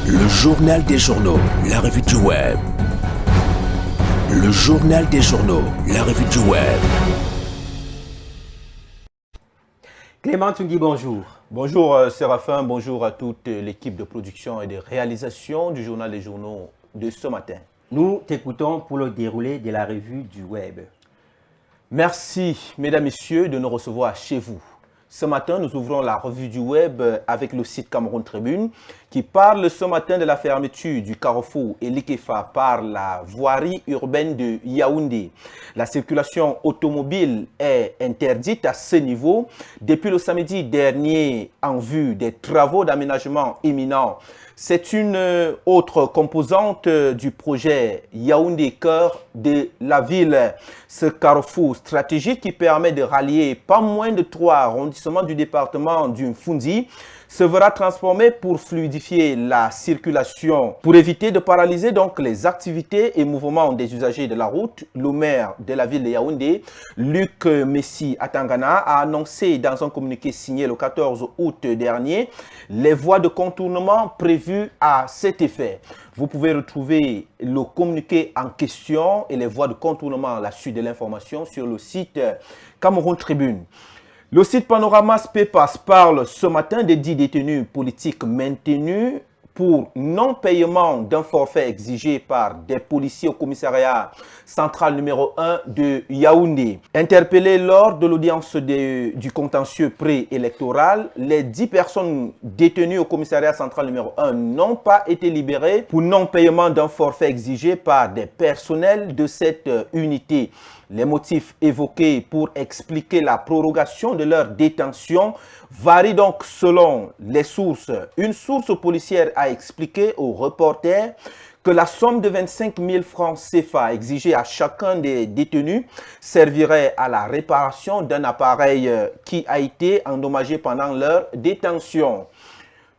Le journal des journaux, la revue du web. Le journal des journaux, la revue du web. Clément Tungui, bonjour. Bonjour Séraphin, bonjour à toute l'équipe de production et de réalisation du journal des journaux de ce matin. Nous t'écoutons pour le déroulé de la revue du web. Merci, mesdames, messieurs, de nous recevoir chez vous. Ce matin, nous ouvrons la revue du web avec le site Cameroun Tribune qui parle ce matin de la fermeture du carrefour Elikefa par la voirie urbaine de Yaoundé. La circulation automobile est interdite à ce niveau depuis le samedi dernier en vue des travaux d'aménagement imminents. C'est une autre composante du projet Yaoundé, cœur de la ville. Ce carrefour stratégique qui permet de rallier pas moins de 3 arrondissements du département du Mfundi se verra transformé pour fluidifier la circulation. Pour éviter de paralyser donc les activités et mouvements des usagers de la route, le maire de la ville de Yaoundé, Luc Messi Atangana, a annoncé dans un communiqué signé le 14 août dernier les voies de contournement prévues à cet effet. Vous pouvez retrouver le communiqué en question et les voies de contournement à la suite de l'information sur le site Cameroun Tribune. Le site Panoramas Papers parle ce matin des 10 détenus politiques maintenus pour non-paiement d'un forfait exigé par des policiers au commissariat central numéro 1 de Yaoundé. Interpellés lors de l'audience du contentieux préélectoral, les 10 personnes détenues au commissariat central numéro 1 n'ont pas été libérées pour non-paiement d'un forfait exigé par des personnels de cette unité. Les motifs évoqués pour expliquer la prorogation de leur détention varient donc selon les sources. Une source policière a expliqué aux reporters que la somme de 25 000 francs CFA exigée à chacun des détenus servirait à la réparation d'un appareil qui a été endommagé pendant leur détention.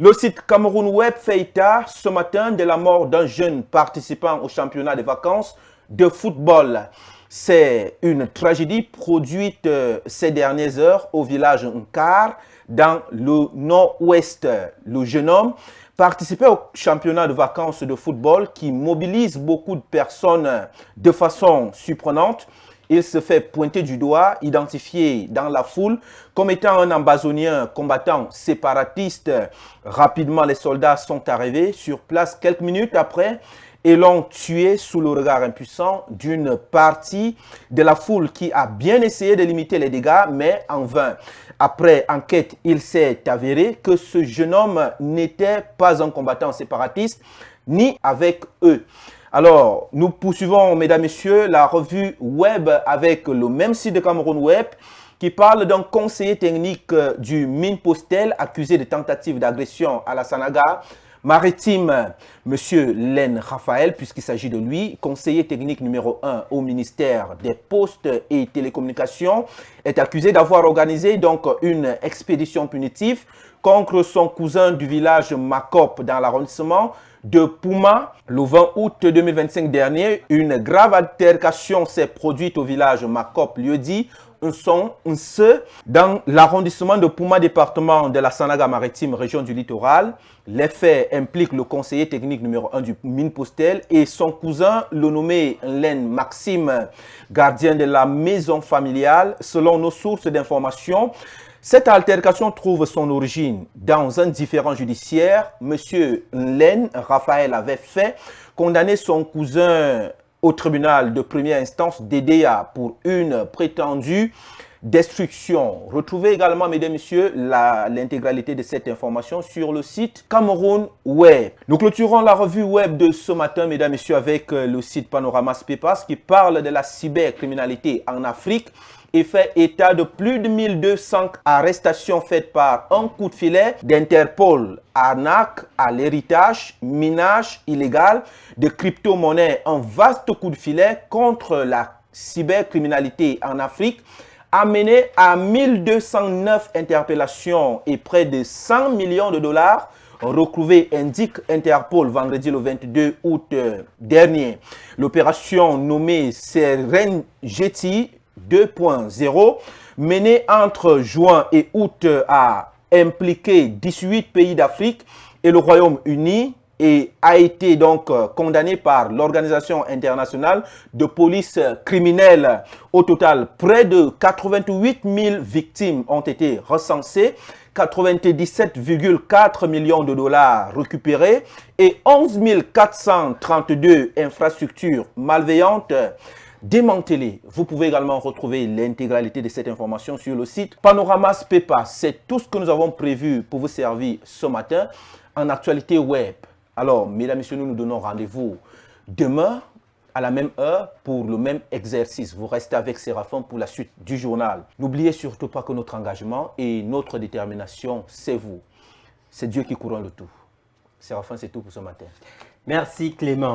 Le site Cameroun Web fait état ce matin de la mort d'un jeune participant au championnat de vacances de football. C'est une tragédie produite ces dernières heures au village Nkar dans le nord-ouest. Le jeune homme participait au championnat de vacances de football qui mobilise beaucoup de personnes de façon surprenante. Il se fait pointer du doigt, identifié dans la foule comme étant un ambazonien combattant séparatiste. Rapidement, les soldats sont arrivés sur place quelques minutes après et l'ont tué sous le regard impuissant d'une partie de la foule qui a bien essayé de limiter les dégâts, mais en vain. Après enquête, il s'est avéré que ce jeune homme n'était pas un combattant séparatiste, ni avec eux. Alors, nous poursuivons, mesdames, messieurs, la revue web avec le même site de Cameroun Web qui parle d'un conseiller technique du mine Postel accusé de tentative d'agression à la Sanaga maritime, M. Len Raphaël, puisqu'il s'agit de lui, conseiller technique numéro 1 au ministère des Postes et Télécommunications, est accusé d'avoir organisé donc une expédition punitive contre son cousin du village Makop dans l'arrondissement de Pouma. Le 20 août 2025 dernier, une grave altercation s'est produite au village Makop, lieu-dit dans l'arrondissement de Pouma, département de la Sanaga maritime, région du littoral. Les faits impliquent le conseiller technique numéro 1 du mine Postel et son cousin, le nommé Len Maxime, gardien de la maison familiale. Selon nos sources d'information, cette altercation trouve son origine dans un différend judiciaire. Monsieur Len Raphaël avait fait condamner son cousin au tribunal de première instance d'EDEA pour une prétendue destruction. Retrouvez également, mesdames et messieurs, l'intégralité de cette information sur le site Cameroun Web. Nous clôturons la revue web de ce matin, mesdames et messieurs, avec le site Panoramas Papers qui parle de la cybercriminalité en Afrique et fait état de plus de 1200 arrestations faites par un coup de filet d'Interpol, arnaque à l'héritage, minage illégal de crypto-monnaies. Un vaste coup de filet contre la cybercriminalité en Afrique a mené à 1209 interpellations et près de 100 millions de dollars retrouvés, indique Interpol vendredi le 22 août dernier. L'opération nommée Serengeti 2.0, menée entre juin et août, a impliqué 18 pays d'Afrique et le Royaume-Uni, et a été donc condamné par l'Organisation internationale de police criminelle. Au total, près de 88 000 victimes ont été recensées, 97,4 millions de dollars récupérés et 11 432 infrastructures malveillantes démantelées. Vous pouvez également retrouver l'intégralité de cette information sur le site Panoramas Pepa. C'est tout ce que nous avons prévu pour vous servir ce matin en actualité web. Alors, mesdames et messieurs, nous nous donnons rendez-vous demain à la même heure pour le même exercice. Vous restez avec Séraphin pour la suite du journal. N'oubliez surtout pas que notre engagement et notre détermination, c'est vous. C'est Dieu qui couronne le tout. Séraphin, c'est tout pour ce matin. Merci Clément.